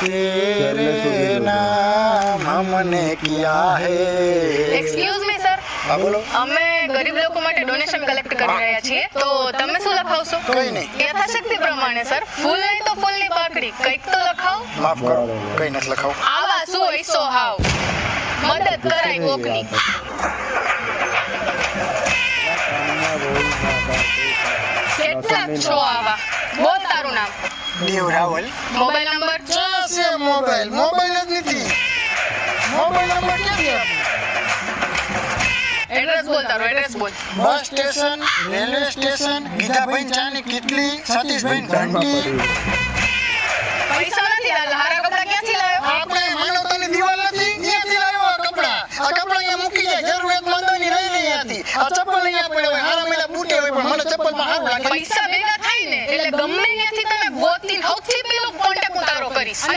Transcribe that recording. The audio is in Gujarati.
तेरे नाम हमने किया है। એક્સક્યુઝ મી સર, હા બોલો। અમે ગરીબ લોકો માટે ડોનેશન કલેક્ટ કરી રહ્યા છીએ, તો તમે શું લખાવશો? કંઈ નહીં। યથાશક્તિ પ્રમાણે સર, ફૂલ નહીં તો ફૂલની પાકડી, કંઈક તો લખાવો। માફ કરો, કઈ નથી લખાવું। આવા શું હોય સો હાવ, મદદ કરાય કોકની। કેટલાક છો આવા? બોલ તારું નામ, દેવ રાવલ। Mobile number. ક્યાં છે મોબાઈલ? મોબાઈલ જ નથી। મોબાઈલ નંબર ક્યાં છે? એડ્રેસ બોલ તારું, એડ્રેસ બોલ। Bus station, railway station, Gitabhai ચાની કેટલી, સતીશભાઈ ઘંટી। પૈસા નથી, આ હારા કપડા ક્યાંથી લાવ્યો? આપણે માનવતાની દિવાલ નથી, ત્યાંથી લાવ્યો આ કપડા। આ કપડા અહીંયા મૂકી જાય, જરૂરિયાતમંદોની લઈ લઈ ત્યાંથી। આ ચપ્પલ અહીંયા પડ્યા હોય, હારા મેલા બૂટે હોય, પણ મને ચપ્પલમાં સારું લાગે। પૈસા ભેગા થાય ને એટલે ગમે ત્યાંથી તમે ગોતીને સૌથી પહેલું